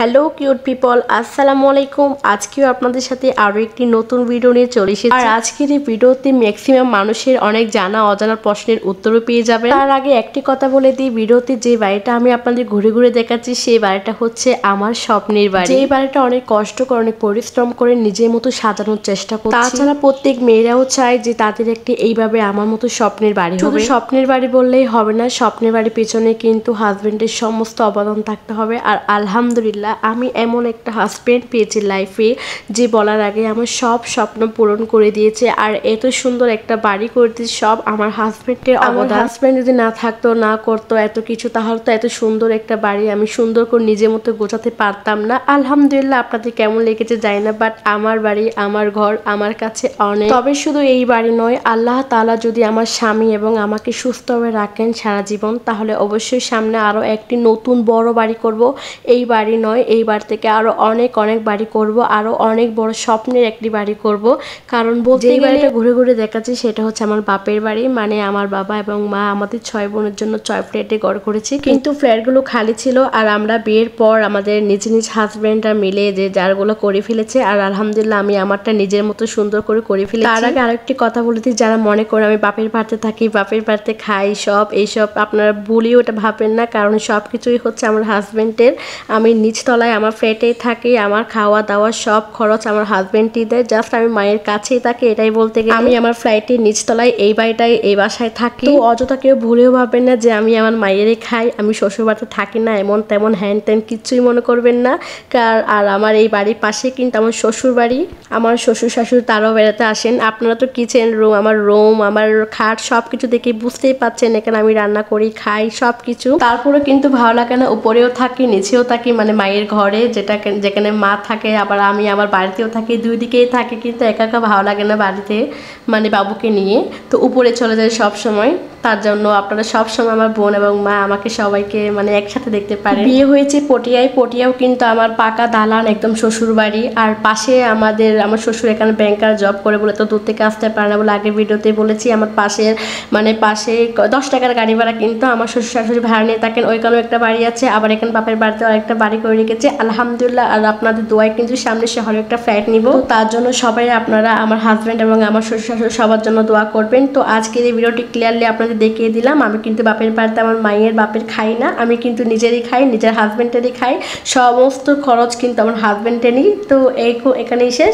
Hello cute people, আসসালামু আলাইকুম। আজকেও আপনাদের সাথে আরও একটি নতুন ভিডিও নিয়ে চলে এসেছি। আর আজকের এই ভিডিওতে ম্যাক্সিমাম মানুষের অনেক জানা অজানা প্রশ্নের উত্তরও পেয়ে যাবেন। তার আগে একটি কথা বলে দিই, ভিডিওতে যে বাড়িটা আমি আপনাদের ঘুরে ঘুরে দেখাচ্ছি সেই বাড়িটা হচ্ছে আমার স্বপ্নের বাড়ি। এই বাড়িটা অনেক কষ্ট করে, অনেক পরিশ্রম করে নিজের মতো সাজানোর চেষ্টা করছি। তাছাড়া প্রত্যেক মেয়েরাও চায় যে তাদের একটি এইভাবে আমার মতো স্বপ্নের বাড়ি হবে। শুধু স্বপ্নের বাড়ি বললেই হবে না, স্বপ্নের বাড়ির পেছনে কিন্তু হাজবেন্ডের সমস্ত অবদান থাকতে হবে। আর আলহামদুলিল্লাহ আমি এমন একটা হাজবেন্ড পেয়েছি লাইফে যে বলার আগে আমার সব স্বপ্ন পূরণ করে দিয়েছে। আর এত সুন্দর একটা বাড়ি করে দিয়েছে সব আমার হাজবেন্ডের অবদান। হাজবেন্ড যদি না থাকতো, না করতো এত কিছু, তাহলে তো এত সুন্দর একটা বাড়ি আমি সুন্দর করে নিজের মতো গোছাতে পারতাম না। আলহামদুলিল্লাহ আপনাদের কেমন লেগেছে জানি না, বাট আমার বাড়ি, আমার ঘর আমার কাছে অনেক। তবে শুধু এই বাড়ি নয়, আল্লাহ তাআলা যদি আমার স্বামী এবং আমাকে সুস্থভাবে রাখেন সারা জীবন, তাহলে অবশ্যই সামনে আরো একটি নতুন বড় বাড়ি করব। এই বাড়ি নয়, এই বাড়ি থেকে আরো অনেক অনেক বাড়ি করব, আরো অনেক বড় স্বপ্নের একটি বাড়ি করব। কারণ বলতে গেলে ঘুরে ঘুরে দেখাচ্ছি সেটা হচ্ছে আমার বাপের বাড়ি, মানে আমার বাবা এবং মা আমাদের 6 বোনের জন্য 6 ফ্ল্যাটে ঘর করেছি। কিন্তু ফ্ল্যাটগুলো খালি ছিল আর আমরা বিয়ের পর আমাদের নিজ নিজ হাজবেন্ডরা মিলে যে যারগুলো করে ফেলেছে। আর আলহামদুলিল্লাহ আমি আমারটা নিজের মতো সুন্দর করে ফেলেছি। তার আগে আরেকটি কথা বলে দিই, যারা মনে করে আমি বাপের বাড়িতে থাকি, বাপের বাড়িতে খাই সব এইসব, আপনারা ভুলেও ওটা ভাবেন না। কারণ সব কিছুই হচ্ছে আমার হাজবেন্ডের। আমি নিচতলায় আমার ফ্ল্যাটেই থাকি, আমার খাওয়া দাওয়া সব খরচ আমার হাজবেন্ডই দেয়। জাস্ট আমি মায়ের কাছেই থাকি, এটাই বলতে গেলে। আমি আমার ফ্ল্যাটের নিচতলায় এই বাড়িটায় এই বাসায় থাকি। তো অযথা কেউ ভুলেও ভাববেন না যে আমি আমার মায়েরই খাই, আমি শ্বশুর বাড়িতে থাকি না, এমন তেমন হ্যান ত্যান কিচ্ছুই মনে করবেন না। আর আমার এই বাড়ির পাশে কিন্তু আমার শ্বশুর বাড়ি। আমার শ্বশুর শাশুড়ি তারাও বেড়াতে আসেন। আপনারা তো কিচেন রুম, আমার খাট সব কিছু দেখে বুঝতেই পাচ্ছেন এখানে আমি রান্না করি, খাই সব কিছু। তারপরে কিন্তু ভালো লাগে না, উপরেও থাকি নিচেও থাকি, মানে মায়ের ঘরে যেখানে মা থাকে, আবার আমি আমার বাড়িতেও থাকি, দুই দিকেই থাকি। কিন্তু একা একা ভালো লাগে না বাড়িতে, মানে বাবুকে নিয়ে, তো উপরে চলে যায় সব সময়। তার জন্য আপনারা সব সময় আমার বোন এবং মা আমাকে সবাইকে মানে একসাথে দেখতে পারেন। বিয়ে হয়েছে পটিয়াও কিন্তু আমার পাকা দালান, একদম শ্বশুর বাড়ি। আর পাশে আমার শ্বশুর এখানে ব্যাংকার জব করে বলে তো দূর থেকে আসতে পারে না বলে আগের ভিডিওতে বলেছি। আমার পাশে 10 টাকার গাড়ি ভাড়া কিন্তু আমার শ্বশুর শাশুড়ি ভাড়া নিয়ে থাকেন। ওইখানেও একটা বাড়ি আছে, আবার এখানে বাপের বাড়িতে আরেকটা বাড়ি করে রেখেছে আলহামদুলিল্লাহ। আর আপনাদের দোয়ায় কিন্তু সামনে শহরে একটা ফ্ল্যাট নিব, তার জন্য সবাই আপনারা আমার হাজব্যান্ড এবং আমার শ্বশুর শাশুড়ি সবার জন্য দোয়া করবেন। তো আজকের এই ভিডিওটি ক্লিয়ারলি আপনাদের দেখিয়ে দিলাম। আমি কিন্তু বাপের বাড়িতে আমার মায়ের বাপের খাই না, আমি কিন্তু নিজেরই খাই, নিজের হাজব্যান্ডেরই খাই। সমস্ত খরচ কিন্তু আমার হাজব্যান্ডেরই। তো এখানেই শেষ।